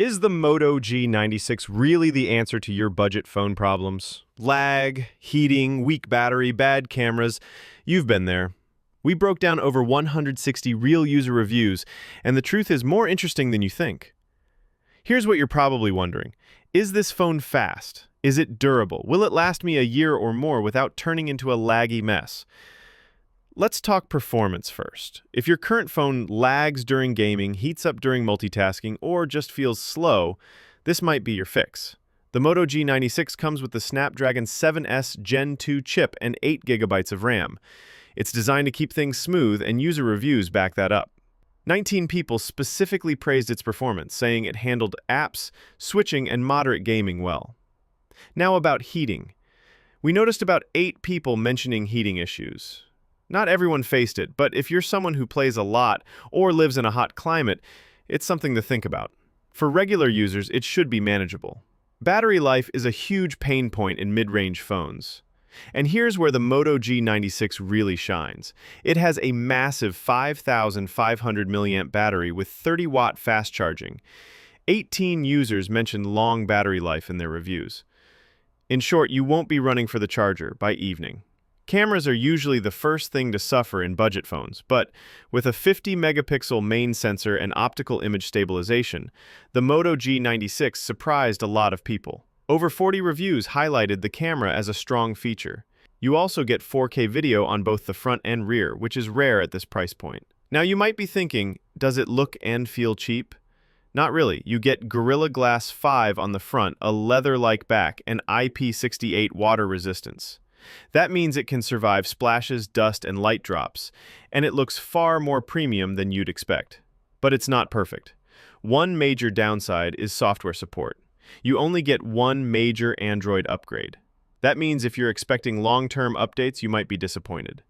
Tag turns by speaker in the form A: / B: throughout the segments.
A: Is the Moto G96 really the answer to your budget phone problems? Lag, heating, weak battery, bad cameras. You've been there. We broke down over 160 real user reviews, and the truth is more interesting than you think. Here's what you're probably wondering. Is this phone fast? Is it durable? Will it last me a year or more without turning into a laggy mess? Let's talk performance first. If your current phone lags during gaming, heats up during multitasking, or just feels slow, this might be your fix. The Moto G96 comes with the Snapdragon 7S Gen 2 chip and 8 GB of RAM. It's designed to keep things smooth, and user reviews back that up. 19 people specifically praised its performance, saying it handled apps, switching, and moderate gaming well. Now about heating. We noticed about 8 people mentioning heating issues. Not everyone faced it, but if you're someone who plays a lot or lives in a hot climate, it's something to think about. For regular users, it should be manageable. Battery life is a huge pain point in mid-range phones. And here's where the Moto G96 really shines. It has a massive 5,500 mAh battery with 30-watt fast charging. 18 users mentioned long battery life in their reviews. In short, you won't be running for the charger by evening. Cameras are usually the first thing to suffer in budget phones, but with a 50-megapixel main sensor and optical image stabilization, the Moto G96 surprised a lot of people. Over 40 reviews highlighted the camera as a strong feature. You also get 4K video on both the front and rear, which is rare at this price point. Now you might be thinking, does it look and feel cheap? Not really. You get Gorilla Glass 5 on the front, a leather-like back, and IP68 water resistance. That means it can survive splashes, dust, and light drops, and it looks far more premium than you'd expect. But it's not perfect. One major downside is software support. You only get one major Android upgrade. That means if you're expecting long-term updates, you might be disappointed.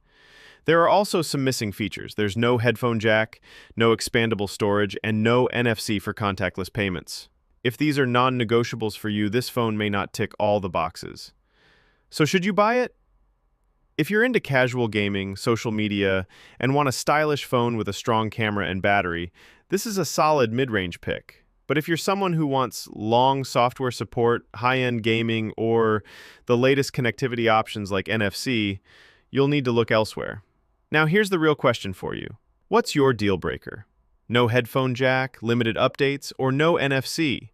A: There are also some missing features. There's no headphone jack, no expandable storage, and no NFC for contactless payments. If these are non-negotiables for you, this phone may not tick all the boxes. So should you buy it? If you're into casual gaming, social media, and want a stylish phone with a strong camera and battery, this is a solid mid-range pick. But if you're someone who wants long software support, high-end gaming, or the latest connectivity options like NFC, you'll need to look elsewhere. Now here's the real question for you. What's your deal breaker? No headphone jack, limited updates, or no NFC?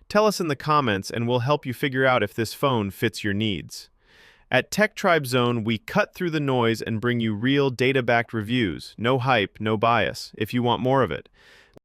A: Tell us in the comments and we'll help you figure out if this phone fits your needs. At Tech Tribe Zone, we cut through the noise and bring you real data-backed reviews. No hype, no bias, if you want more of it.